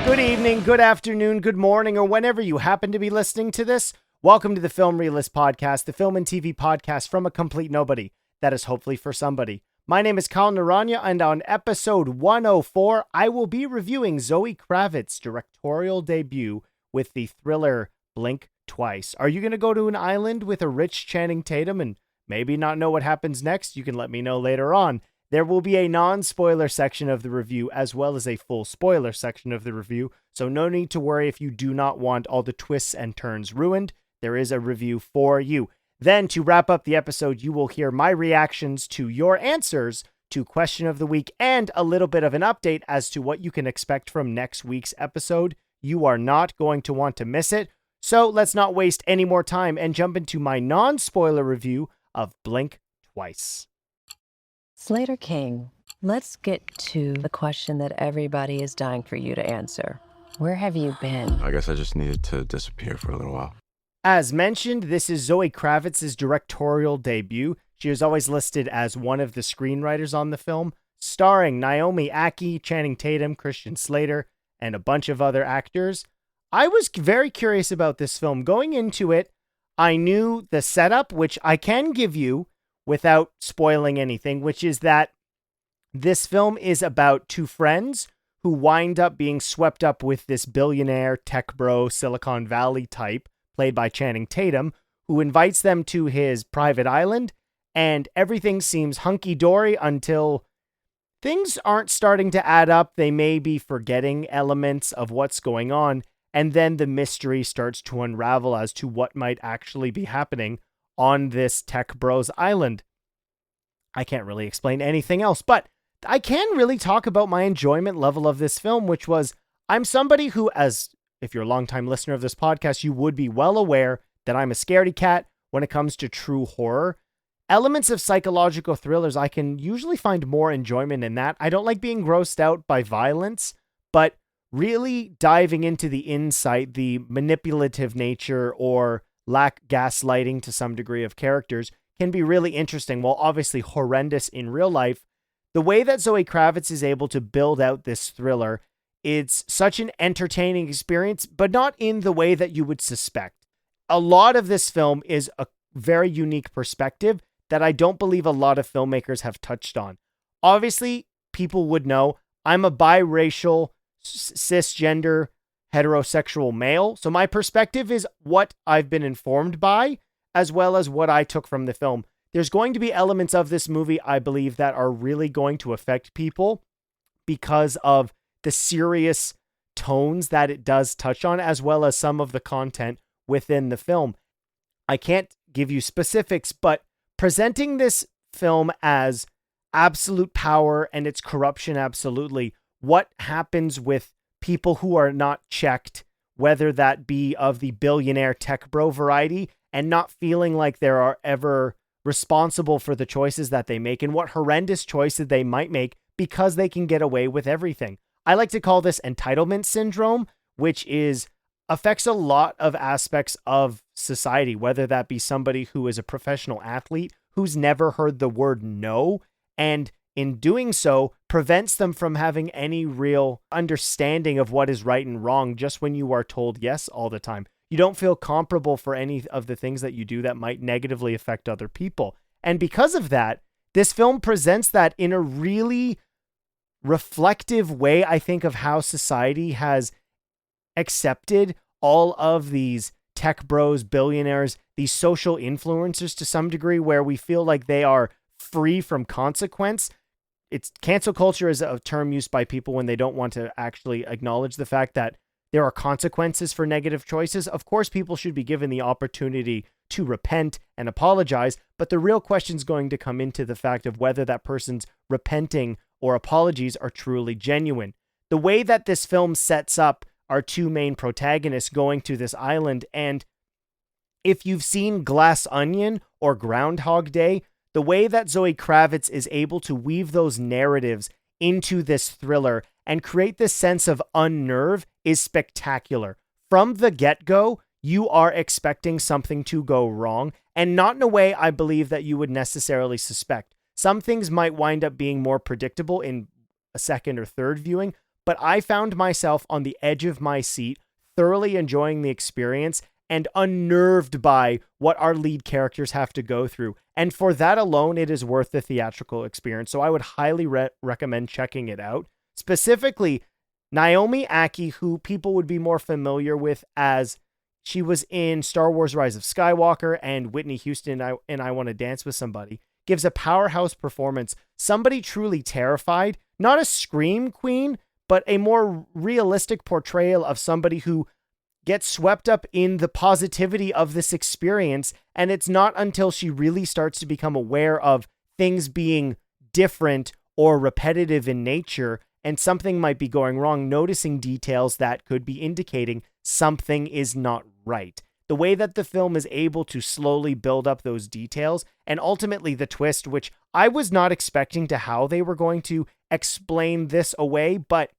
Good evening, good afternoon, good morning, or whenever you happen to be listening to this. Welcome to the Film Realist Podcast, the film and TV podcast from a complete nobody that is hopefully for somebody. My name is Kyle Naranya, and on episode 104, I will be reviewing Zoe Kravitz's directorial debut with the thriller Blink Twice. Are you going to go to an island with a rich Channing Tatum and maybe not know what happens next? You can let me know later on. There will be a non-spoiler section of the review as well as a full spoiler section of the review, so no need to worry if you do not want all the twists and turns ruined. There is a review for you. Then, to wrap up the episode, you will hear my reactions to your answers to Question of the Week and a little bit of an update as to what you can expect from next week's episode. You are not going to want to miss it, so let's not waste any more time and jump into my non-spoiler review of Blink Twice. Slater King, let's get to the question that everybody is dying for you to answer. Where have you been? I guess I just needed to disappear for a little while. As mentioned, this is Zoe Kravitz's directorial debut. She is always listed as one of the screenwriters on the film, starring Naomi Ackie, Channing Tatum, Christian Slater, and a bunch of other actors. I was very curious about this film. Going into it, I knew the setup, which I can give you without spoiling anything, which is that this film is about two friends who wind up being swept up with this billionaire tech bro Silicon Valley type, played by Channing Tatum, who invites them to his private island, and everything seems hunky-dory until things aren't starting to add up. They may be forgetting elements of what's going on, and then the mystery starts to unravel as to what might actually be happening on this tech bros island. I can't really explain anything else, but I can really talk about my enjoyment level of this film, which was, I'm somebody who, as if you're a longtime listener of this podcast, you would be well aware that I'm a scaredy cat when it comes to true horror. Elements of psychological thrillers, I can usually find more enjoyment in that. I don't like being grossed out by violence, but really diving into the insight, the manipulative nature, or gaslighting to some degree of characters can be really interesting, while obviously horrendous in real life. The way that Zoe Kravitz is able to build out this thriller, it's such an entertaining experience, but not in the way that you would suspect. A lot of this film is a very unique perspective that I don't believe a lot of filmmakers have touched on. Obviously, people would know I'm a biracial, cisgender, heterosexual male, so my perspective is what I've been informed by, as well as what I took from the film. There's going to be elements of this movie, I believe, that are really going to affect people because of the serious tones that it does touch on, as well as some of the content within the film. I can't give you specifics, but presenting this film as absolute power and its corruption, absolutely. What happens with people who are not checked, whether that be of the billionaire tech bro variety, and not feeling like they are ever responsible for the choices that they make and what horrendous choices they might make because they can get away with everything. I like to call this entitlement syndrome, which affects a lot of aspects of society, whether that be somebody who is a professional athlete who's never heard the word no, and in doing so, prevents them from having any real understanding of what is right and wrong just when you are told yes all the time. You don't feel comparable for any of the things that you do that might negatively affect other people. And because of that, this film presents that in a really reflective way, I think, of how society has accepted all of these tech bros, billionaires, these social influencers to some degree, where we feel like they are free from consequence. It's cancel culture is a term used by people when they don't want to actually acknowledge the fact that there are consequences for negative choices. Of course, people should be given the opportunity to repent and apologize, but the real question is going to come into the fact of whether that person's repenting or apologies are truly genuine. The way that this film sets up our two main protagonists going to this island, and if you've seen Glass Onion or Groundhog Day, the way that Zoe Kravitz is able to weave those narratives into this thriller and create this sense of unnerve is spectacular. From the get-go, you are expecting something to go wrong, and not in a way I believe that you would necessarily suspect. Some things might wind up being more predictable in a second or third viewing, but I found myself on the edge of my seat, thoroughly enjoying the experience and unnerved by what our lead characters have to go through. And for that alone, it is worth the theatrical experience. So I would highly recommend checking it out. Specifically, Naomi Ackie, who people would be more familiar with as she was in Star Wars Rise of Skywalker and Whitney Houston and I Want to Dance with Somebody, gives a powerhouse performance. Somebody truly terrified, not a scream queen, but a more realistic portrayal of somebody who gets swept up in the positivity of this experience. And it's not until she really starts to become aware of things being different or repetitive in nature and something might be going wrong, noticing details that could be indicating something is not right. The way that the film is able to slowly build up those details and ultimately the twist, which I was not expecting to how they were going to explain this away, but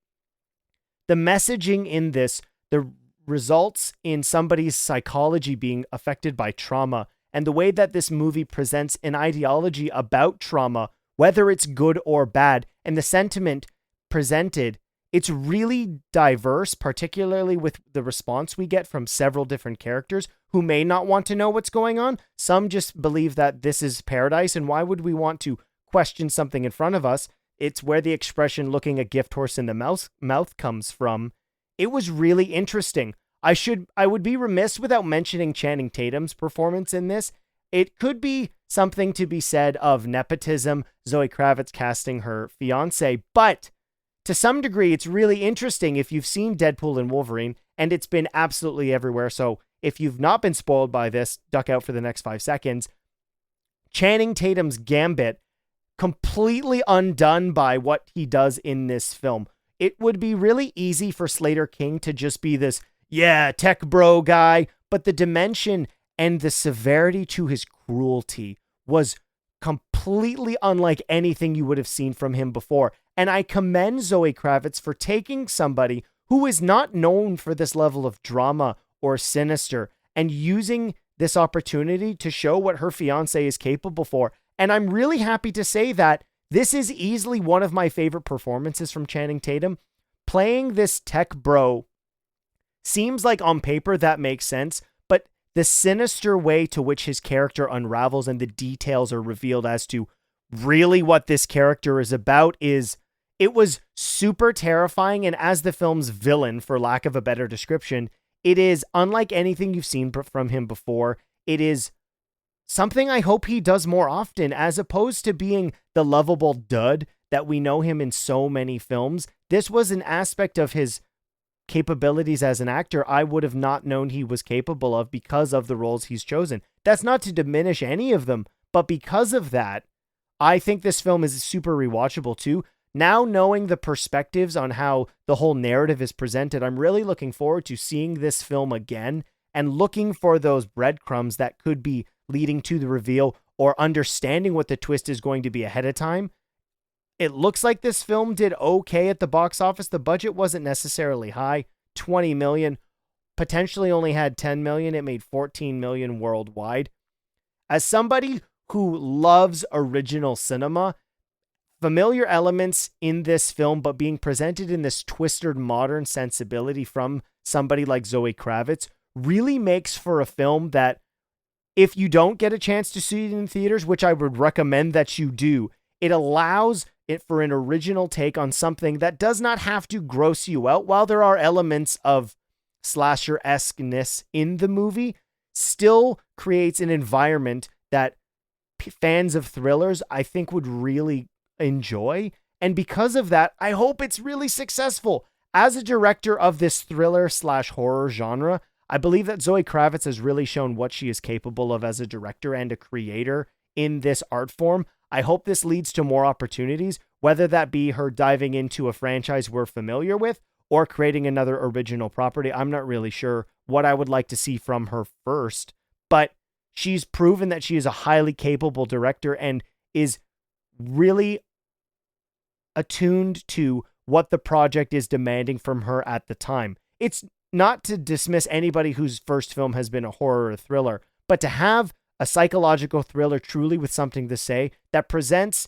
the messaging in this, the results in somebody's psychology being affected by trauma, and the way that this movie presents an ideology about trauma, whether it's good or bad, and the sentiment presented, it's really diverse, particularly with the response we get from several different characters who may not want to know what's going on. Some just believe that this is paradise, and why would we want to question something in front of us? It's where the expression looking a gift horse in the mouth comes from. It was really interesting. I would be remiss without mentioning Channing Tatum's performance in this. It could be something to be said of nepotism, Zoe Kravitz casting her fiance, but to some degree, it's really interesting if you've seen Deadpool and Wolverine, and it's been absolutely everywhere. So if you've not been spoiled by this, duck out for the next 5 seconds. Channing Tatum's gambit, completely undone by what he does in this film. It would be really easy for Slater King to just be this, tech bro guy, but the dimension and the severity to his cruelty was completely unlike anything you would have seen from him before. And I commend Zoe Kravitz for taking somebody who is not known for this level of drama or sinister and using this opportunity to show what her fiance is capable for. And I'm really happy to say that this is easily one of my favorite performances from Channing Tatum. Playing this tech bro seems like on paper that makes sense, but the sinister way to which his character unravels and the details are revealed as to really what this character is about it was super terrifying. And as the film's villain, for lack of a better description, it is unlike anything you've seen from him before. It is something I hope he does more often, as opposed to being the lovable dud that we know him in so many films. This was an aspect of his capabilities as an actor I would have not known he was capable of because of the roles he's chosen. That's not to diminish any of them, but because of that, I think this film is super rewatchable too. Now knowing the perspectives on how the whole narrative is presented, I'm really looking forward to seeing this film again and looking for those breadcrumbs that could be leading to the reveal or understanding what the twist is going to be ahead of time. It looks like this film did okay at the box office. The budget wasn't necessarily high, 20 million, potentially only had 10 million. It made 14 million worldwide. As somebody who loves original cinema, familiar elements in this film, but being presented in this twisted modern sensibility from somebody like Zoe Kravitz really makes for a film that, if you don't get a chance to see it in theaters, which I would recommend that you do, it allows it for an original take on something that does not have to gross you out. While there are elements of slasher-esque-ness in the movie, still creates an environment that fans of thrillers, I think, would really enjoy. And because of that, I hope it's really successful. As a director of this thriller/horror genre, I believe that Zoe Kravitz has really shown what she is capable of as a director and a creator in this art form. I hope this leads to more opportunities, whether that be her diving into a franchise we're familiar with or creating another original property. I'm not really sure what I would like to see from her first, but she's proven that she is a highly capable director and is really attuned to what the project is demanding from her at the time. It's not to dismiss anybody whose first film has been a horror or a thriller, but to have a psychological thriller truly with something to say that presents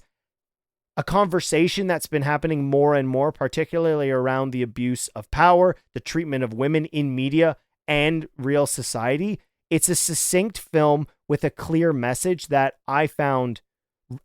a conversation that's been happening more and more, particularly around the abuse of power, the treatment of women in media and real society. It's a succinct film with a clear message that I found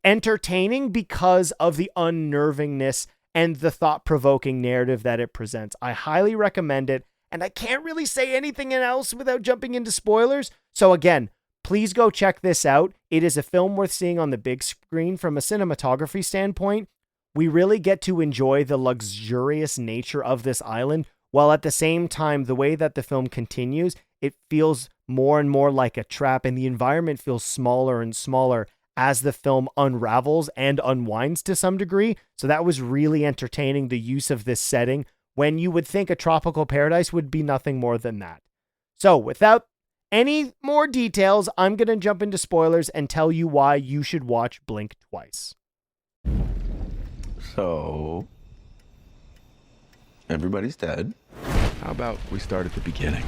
entertaining because of the unnervingness and the thought-provoking narrative that it presents. I highly recommend it, and I can't really say anything else without jumping into spoilers. So again, please go check this out. It is a film worth seeing on the big screen. From a cinematography standpoint, we really get to enjoy the luxurious nature of this island, while at the same time, the way that the film continues, it feels more and more like a trap, and the environment feels smaller and smaller as the film unravels and unwinds to some degree. So that was really entertaining, the use of this setting, when you would think a tropical paradise would be nothing more than that. So without any more details, I'm going to jump into spoilers and tell you why you should watch Blink Twice. So, everybody's dead. How about we start at the beginning?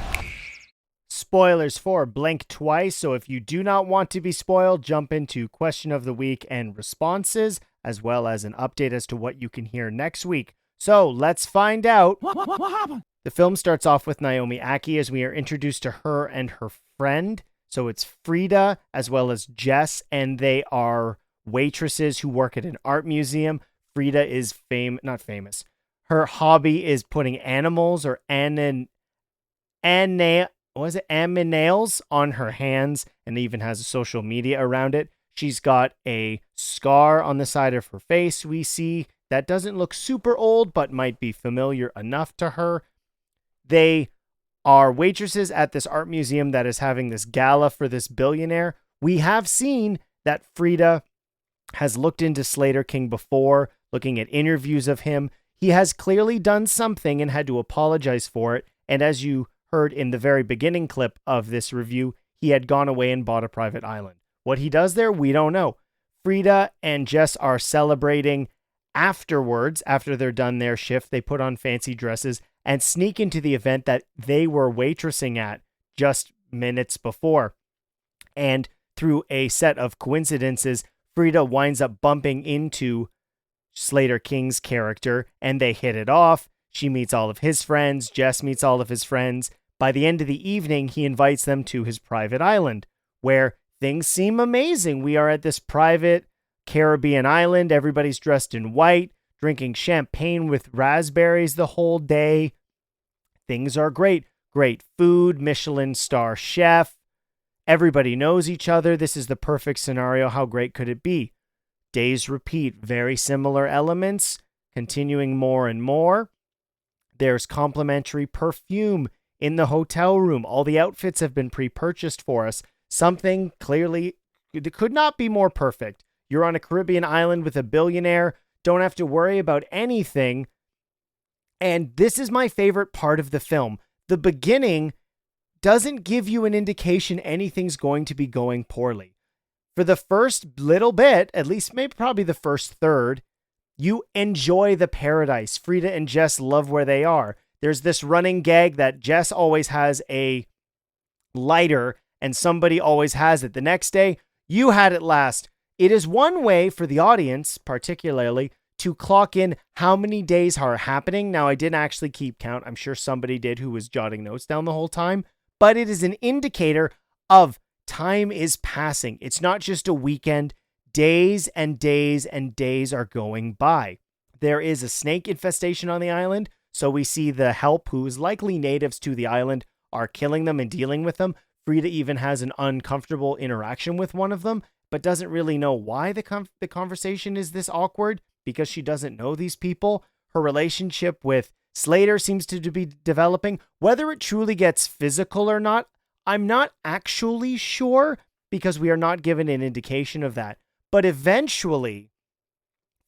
Spoilers for Blink Twice, so if you do not want to be spoiled, jump into question of the week and responses, as well as an update as to what you can hear next week. So let's find out. What happened? The film starts off with Naomi Ackie as we are introduced to her and her friend. So it's Frida as well as Jess, and they are waitresses who work at an art museum. Frida is not famous. Her hobby is putting animals or nails on her hands, and even has a social media around it. She's got a scar on the side of her face we see that doesn't look super old, but might be familiar enough to her. They are waitresses at this art museum that is having this gala for this billionaire. We have seen that Frida has looked into Slater King before, looking at interviews of him. He has clearly done something and had to apologize for it. And as you heard in the very beginning clip of this review, he had gone away and bought a private island. What he does there, we don't know. Frida and Jess are celebrating afterwards. After they're done their shift, they put on fancy dresses and sneak into the event that they were waitressing at just minutes before. And through a set of coincidences, Frida winds up bumping into Slater King's character, and they hit it off. She meets all of his friends. Jess meets all of his friends. By the end of the evening, he invites them to his private island, where things seem amazing. We are at this private Caribbean island. Everybody's dressed in white, drinking champagne with raspberries the whole day. Things are great. Great food, Michelin star chef. Everybody knows each other. This is the perfect scenario. How great could it be? Days repeat. Very similar elements, continuing more and more. There's complimentary perfume in the hotel room. All the outfits have been pre-purchased for us. Something clearly that could not be more perfect. You're on a Caribbean island with a billionaire. Don't have to worry about anything. And this is my favorite part of the film. The beginning doesn't give you an indication anything's going to be going poorly. For the first little bit, at least maybe probably the first third, you enjoy the paradise. Frida and Jess love where they are. There's this running gag that Jess always has a lighter and somebody always has it. The next day, you had it last. It is one way for the audience, particularly, to clock in how many days are happening. Now, I didn't actually keep count. I'm sure somebody did who was jotting notes down the whole time. But it is an indicator of time is passing. It's not just a weekend. Days and days and days are going by. There is a snake infestation on the island, so we see the help, who is likely natives to the island, are killing them and dealing with them. Frida even has an uncomfortable interaction with one of them, but doesn't really know why the conversation is this awkward, because she doesn't know these people. Her relationship with Slater seems to be developing. Whether it truly gets physical or not, I'm not actually sure, because we are not given an indication of that. But eventually,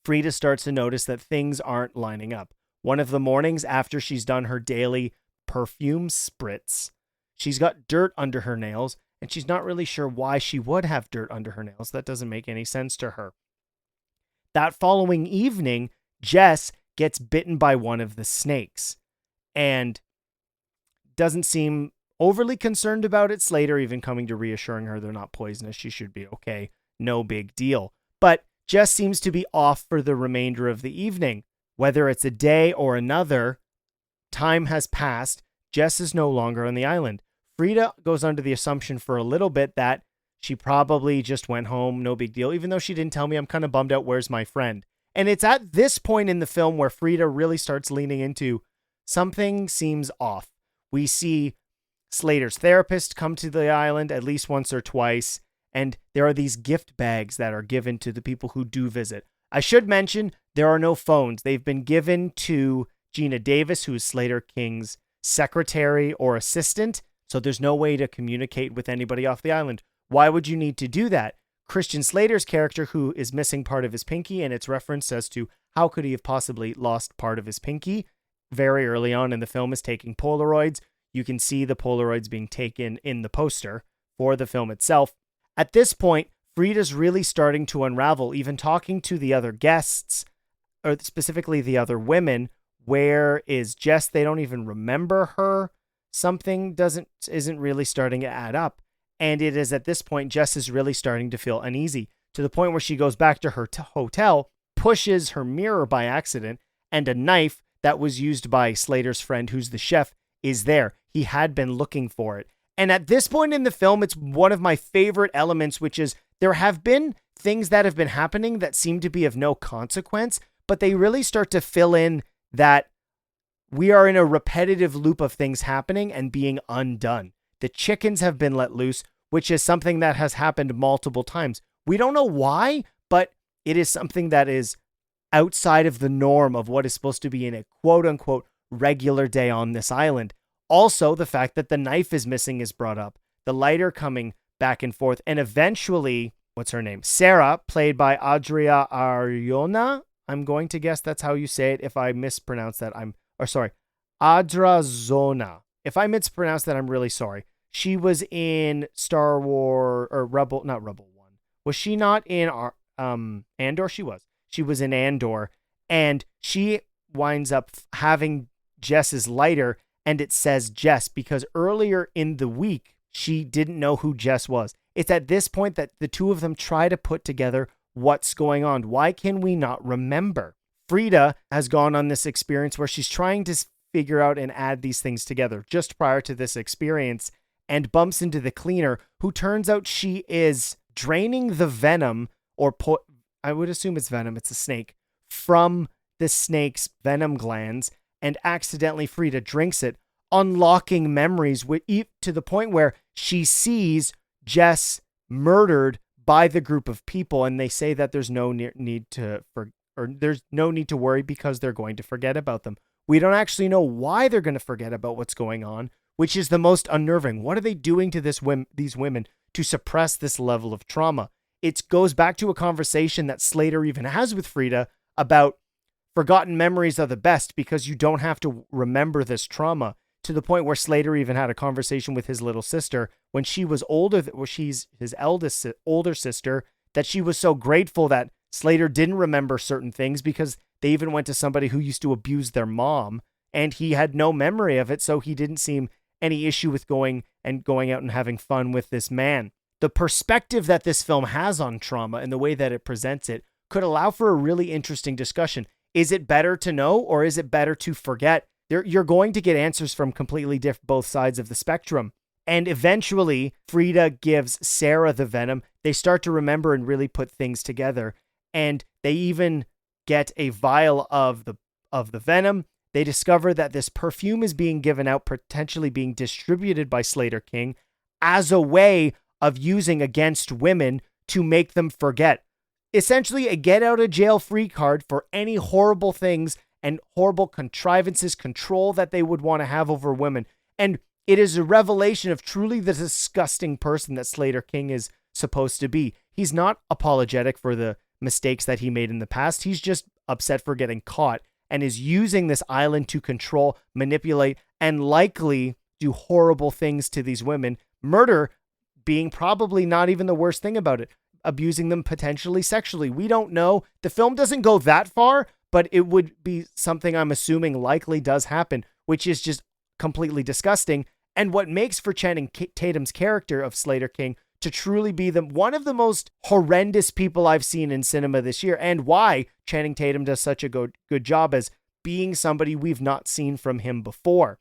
Frida starts to notice that things aren't lining up. One of the mornings after she's done her daily perfume spritz, she's got dirt under her nails, and she's not really sure why she would have dirt under her nails. That doesn't make any sense to her. That following evening, Jess gets bitten by one of the snakes and doesn't seem overly concerned about it. Slater even coming to reassuring her they're not poisonous. She should be okay. No big deal. But Jess seems to be off for the remainder of the evening. Whether it's a day or another, time has passed. Jess is no longer on the island. Frida goes under the assumption for a little bit that she probably just went home, no big deal. Even though she didn't tell me, I'm kind of bummed out, where's my friend? And it's at this point in the film where Frida really starts leaning into something seems off. We see Slater's therapist come to the island at least once or twice, and there are these gift bags that are given to the people who do visit. I should mention there are no phones. They've been given to Gina Davis, who is Slater King's secretary or assistant, so there's no way to communicate with anybody off the island. Why would you need to do that? Christian Slater's character, who is missing part of his pinky, and it's referenced as to how could he have possibly lost part of his pinky, very early on in the film is taking Polaroids. You can see the Polaroids being taken in the poster for the film itself. At this point, Frida's really starting to unravel, even talking to the other guests, or specifically the other women. Where is Jess? They don't even remember her. Something isn't really starting to add up. And it is at this point, Jess is really starting to feel uneasy, to the point where she goes back to her hotel, pushes her mirror by accident, and a knife that was used by Slater's friend, who's the chef, is there. He had been looking for it. And at this point in the film, it's one of my favorite elements, which is there have been things that have been happening that seem to be of no consequence, but they really start to fill in that we are in a repetitive loop of things happening and being undone. The chickens have been let loose, which is something that has happened multiple times. We don't know why, but it is something that is outside of the norm of what is supposed to be in a quote-unquote regular day on this island. Also, the fact that the knife is missing is brought up. The lighter coming back and forth. And eventually, what's her name? Sarah, played by Adria Arjona. I'm going to guess that's how you say it. If I mispronounce that, Adrazona. If I mispronounce that, I'm really sorry. She was in Star Wars, or not Rebel 1. Was she not in Andor? She was. She was in Andor, and she winds up having Jess's lighter, and it says Jess, because earlier in the week, she didn't know who Jess was. It's at this point that the two of them try to put together what's going on. Why can we not remember? Frida has gone on this experience where she's trying to figure out and add these things together just prior to this experience, and bumps into the cleaner, who turns out she is draining the venom, or I would assume it's venom, it's a snake, from the snake's venom glands, and accidentally Frida drinks it, unlocking memories to the point where she sees Jess murdered by the group of people, and they say that there's no need to worry because they're going to forget about them. We don't actually know why they're going to forget about what's going on, which is the most unnerving. What are they doing to these women to suppress this level of trauma? It goes back to a conversation that Slater even has with Frida about forgotten memories are the best because you don't have to remember this trauma, to the point where Slater even had a conversation with his little sister when she was older, she's his older sister, that she was so grateful that Slater didn't remember certain things because they even went to somebody who used to abuse their mom, and he had no memory of it, so he didn't seem any issue with going out and having fun with this man. The perspective that this film has on trauma and the way that it presents it could allow for a really interesting discussion. Is it better to know, or is it better to forget? You're going to get answers from completely both sides of the spectrum. And eventually, Frida gives Sarah the venom. They start to remember and really put things together. And they even get a vial of the venom. They discover that this perfume is being given out, potentially being distributed by Slater King, as a way of using against women to make them forget. Essentially, a get-out-of-jail-free card for any horrible things and horrible contrivances, control that they would want to have over women. And it is a revelation of truly the disgusting person that Slater King is supposed to be. He's not apologetic for the mistakes that he made in the past. He's just upset for getting caught and is using this island to control, manipulate, and likely do horrible things to these women. Murder being probably not even the worst thing about it. Abusing them potentially sexually. We don't know. The film doesn't go that far, but it would be something I'm assuming likely does happen, which is just completely disgusting. And what makes for Channing Tatum's character of Slater King to truly be one of the most horrendous people I've seen in cinema this year, and why Channing Tatum does such a good job as being somebody we've not seen from him before.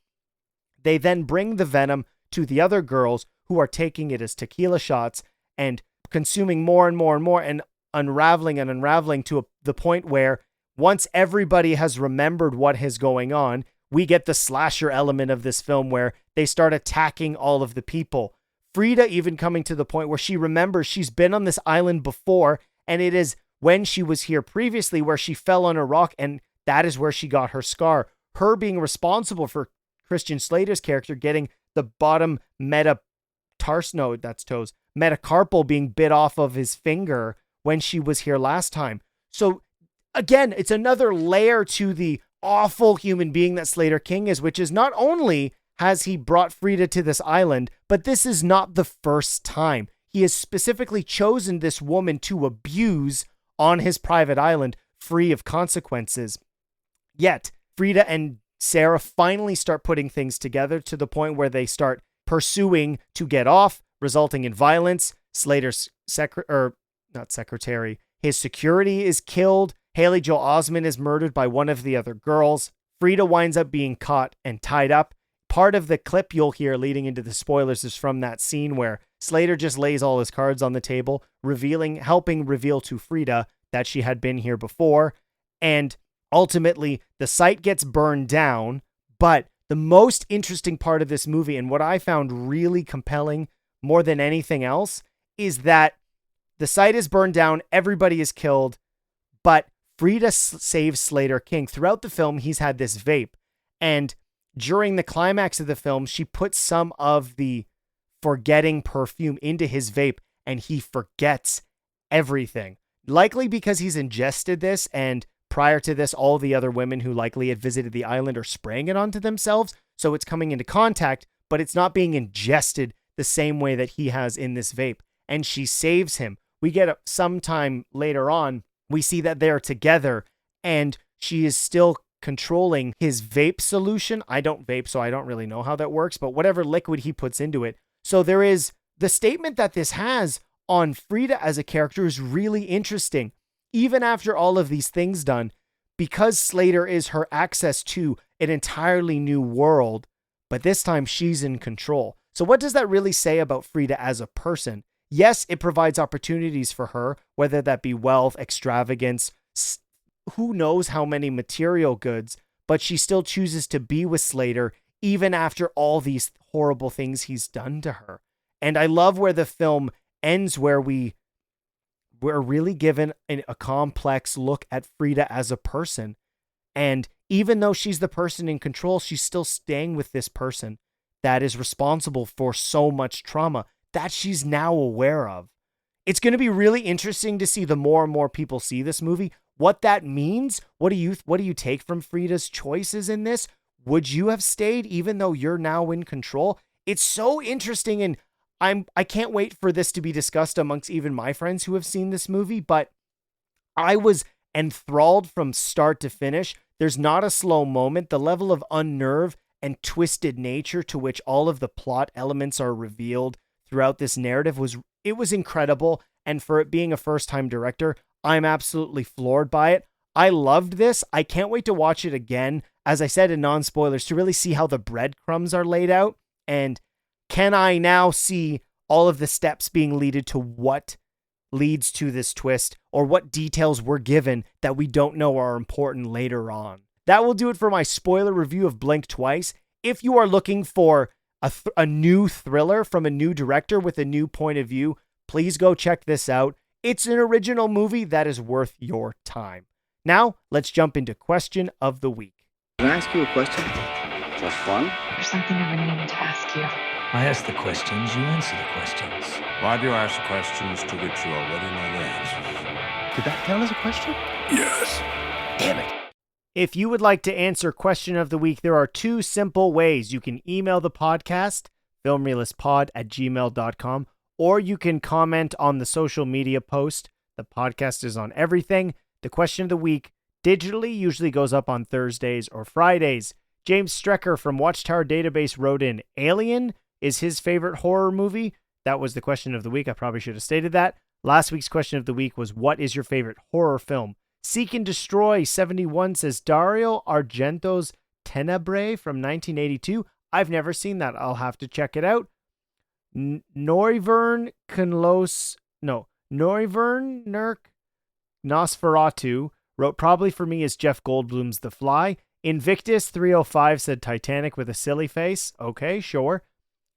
They then bring the venom to the other girls who are taking it as tequila shots and consuming more and more and more, and unraveling to the point where once everybody has remembered what is going on, we get the slasher element of this film where they start attacking all of the people. Frida even coming to the point where she remembers she's been on this island before, and it is when she was here previously where she fell on a rock, and that is where she got her scar. Her being responsible for Christian Slater's character getting the bottom metacarpal being bit off of his finger when she was here last time. So again, it's another layer to the awful human being that Slater King is, which is not only has he brought Frida to this island, but this is not the first time. He has specifically chosen this woman to abuse on his private island, free of consequences. Yet, Frida and Sarah finally start putting things together to the point where they start pursuing to get off, resulting in violence. Slater's his security is killed. Haley Joel Osment is murdered by one of the other girls. Frida winds up being caught and tied up. Part of the clip you'll hear leading into the spoilers is from that scene where Slater just lays all his cards on the table, helping reveal to Frida that she had been here before. And ultimately, the site gets burned down. But the most interesting part of this movie, and what I found really compelling more than anything else, is that the site is burned down, everybody is killed, but Frida saves Slater King. Throughout the film, he's had this vape, and during the climax of the film, she puts some of the forgetting perfume into his vape, and he forgets everything. Likely because he's ingested this, and prior to this, all the other women who likely had visited the island are spraying it onto themselves, so it's coming into contact, but it's not being ingested the same way that he has in this vape. And she saves him. We get sometime later on, we see that they're together, and she is still controlling his vape solution. I don't vape, so I don't really know how that works, but whatever liquid he puts into it. So there is the statement that this has on Frida as a character is really interesting. Even after all of these things done, because Slater is her access to an entirely new world, but this time she's in control. So what does that really say about Frida as a person? Yes, it provides opportunities for her, whether that be wealth, extravagance, who knows how many material goods, but she still chooses to be with Slater even after all these horrible things he's done to her. And I love where the film ends, where we're really given a complex look at Frida as a person. And even though she's the person in control, she's still staying with this person that is responsible for so much trauma that she's now aware of. It's going to be really interesting to see the more and more people see this movie, what that means. What do you take from Frida's choices in this? Would you have stayed even though you're now in control? It's so interesting, and I can't wait for this to be discussed amongst even my friends who have seen this movie, but I was enthralled from start to finish. There's not a slow moment. The level of unnerve and twisted nature to which all of the plot elements are revealed throughout this narrative was incredible. And for it being a first-time director, I'm absolutely floored by it. I loved this. I can't wait to watch it again, as I said in non-spoilers, to really see how the breadcrumbs are laid out. And can I now see all of the steps being leaded to what leads to this twist, or what details were given that we don't know are important later on? That will do it for my spoiler review of Blink Twice. If you are looking for a new thriller from a new director with a new point of view, please go check this out. It's an original movie that is worth your time. Now, let's jump into question of the week. Can I ask you a question? Just fun? There's something I've been meaning to ask you. I ask the questions, you answer the questions. Why do you ask questions to which you already know the answers? Did that count as a question? Yes. Damn it. If you would like to answer question of the week, there are two simple ways. You can email the podcast, filmreelistspod@gmail.com, or you can comment on the social media post. The podcast is on everything. The question of the week digitally usually goes up on Thursdays or Fridays. James Strecker from Watchtower Database wrote in, Alien is his favorite horror movie. That was the question of the week. I probably should have stated that. Last week's question of the week was, what is your favorite horror film? Seek and Destroy 71 says Dario Argento's Tenebrae from 1982. I've never seen that. I'll have to check it out. Noivern Nurk Nosferatu wrote, probably for me is Jeff Goldblum's The Fly. Invictus 305 said Titanic with a silly face. Okay, sure.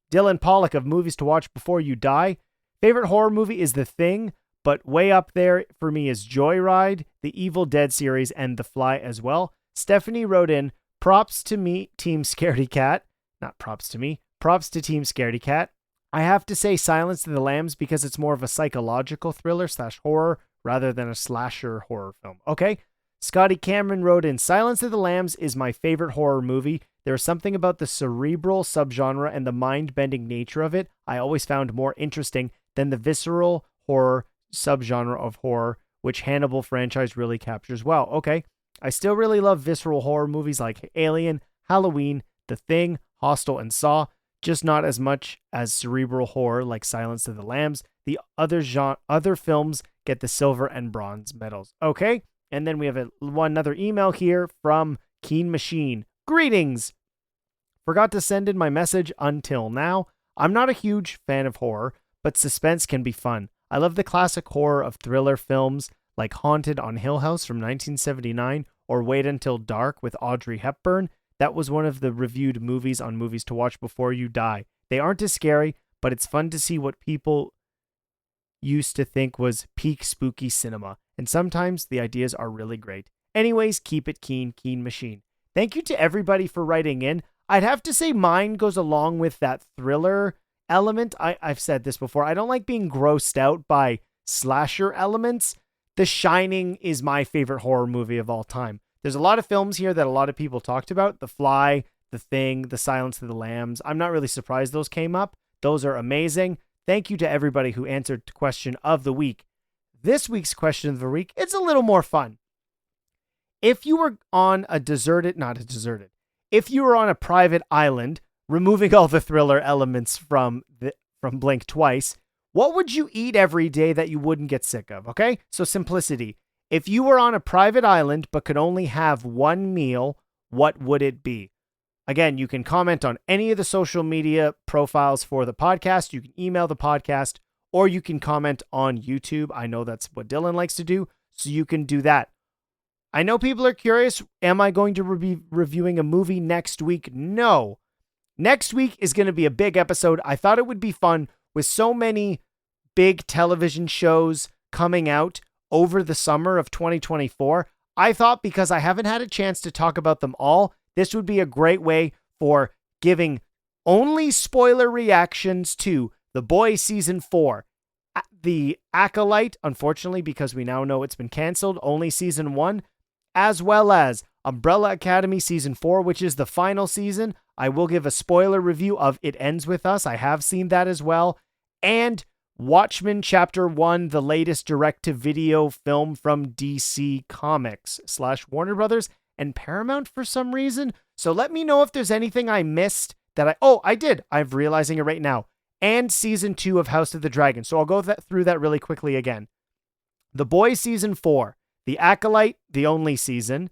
Dylan Pollock of Movies to Watch Before You Die. Favorite horror movie is The Thing, but way up there for me is Joyride, the Evil Dead series, and The Fly as well. Stephanie wrote in, props to me, Team Scaredy Cat. Not props to me. Props to Team Scaredy Cat. I have to say Silence of the Lambs because it's more of a psychological thriller / horror rather than a slasher horror film. Okay. Scotty Cameron wrote in, Silence of the Lambs is my favorite horror movie. There is something about the cerebral subgenre and the mind-bending nature of it I always found more interesting than the visceral horror subgenre of horror, which Hannibal franchise really captures well. Okay. I still really love visceral horror movies like Alien, Halloween, The Thing, Hostel, and Saw, just not as much as cerebral horror like Silence of the Lambs. The other films get the silver and bronze medals. Okay. And then we have another email here from Keen Machine. Greetings. Forgot to send in my message until now. I'm not a huge fan of horror, but suspense can be fun. I love the classic horror of thriller films like Haunted on Hill House from 1979 or Wait Until Dark with Audrey Hepburn. That was one of the reviewed movies on Movies to Watch Before You Die. They aren't as scary, but it's fun to see what people used to think was peak spooky cinema. And sometimes the ideas are really great. Anyways, keep it keen, Keen Machine. Thank you to everybody for writing in. I'd have to say mine goes along with that thriller element. I've said this before. I don't like being grossed out by slasher elements. The Shining is my favorite horror movie of all time. There's a lot of films here that a lot of people talked about. The Fly, The Thing, The Silence of the Lambs. I'm not really surprised those came up. Those are amazing. Thank you to everybody who answered the question of the week. This week's question of the week, it's a little more fun. If you were on if you were on a private island, removing all the thriller elements from Blink Twice, what would you eat every day that you wouldn't get sick of? Okay, so simplicity. If you were on a private island but could only have one meal, what would it be? Again, you can comment on any of the social media profiles for the podcast. You can email the podcast, or you can comment on YouTube. I know that's what Dylan likes to do, so you can do that. I know people are curious, am I going to be reviewing a movie next week? No. Next week is going to be a big episode. I thought it would be fun with so many big television shows coming out over the summer of 2024. I thought because I haven't had a chance to talk about them all, this would be a great way for giving only spoiler reactions to The Boys Season 4, The Acolyte, unfortunately, because we now know it's been canceled, only Season 1, as well as Umbrella Academy Season 4, which is the final season. I will give a spoiler review of It Ends With Us. I have seen that as well. And Watchmen Chapter 1, the latest direct-to-video film from DC Comics / Warner Brothers and Paramount for some reason. So let me know if there's anything I missed that I did. I'm realizing it right now. And Season 2 of House of the Dragon. So I'll go through that really quickly again. The Boys Season 4, The Acolyte, the only season,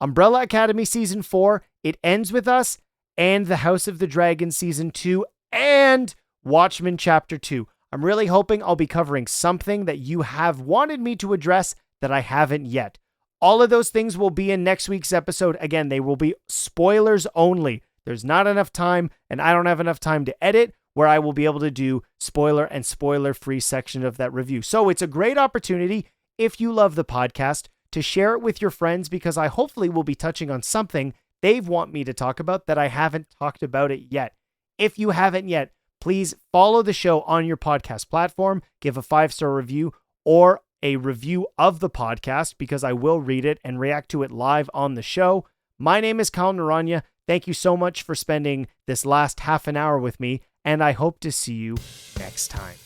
Umbrella Academy Season 4, It Ends With Us, and The House of the Dragon Season 2, and Watchmen Chapter 2. I'm really hoping I'll be covering something that you have wanted me to address that I haven't yet. All of those things will be in next week's episode. Again, they will be spoilers only. There's not enough time, and I don't have enough time to edit, where I will be able to do spoiler and spoiler-free section of that review. So it's a great opportunity, if you love the podcast, to share it with your friends, because I hopefully will be touching on something they want me to talk about that I haven't talked about it yet. If you haven't yet, please follow the show on your podcast platform, give a 5-star review or a review of the podcast, because I will read it and react to it live on the show. My name is Kyle Naranya. Thank you so much for spending this last half an hour with me, and I hope to see you next time.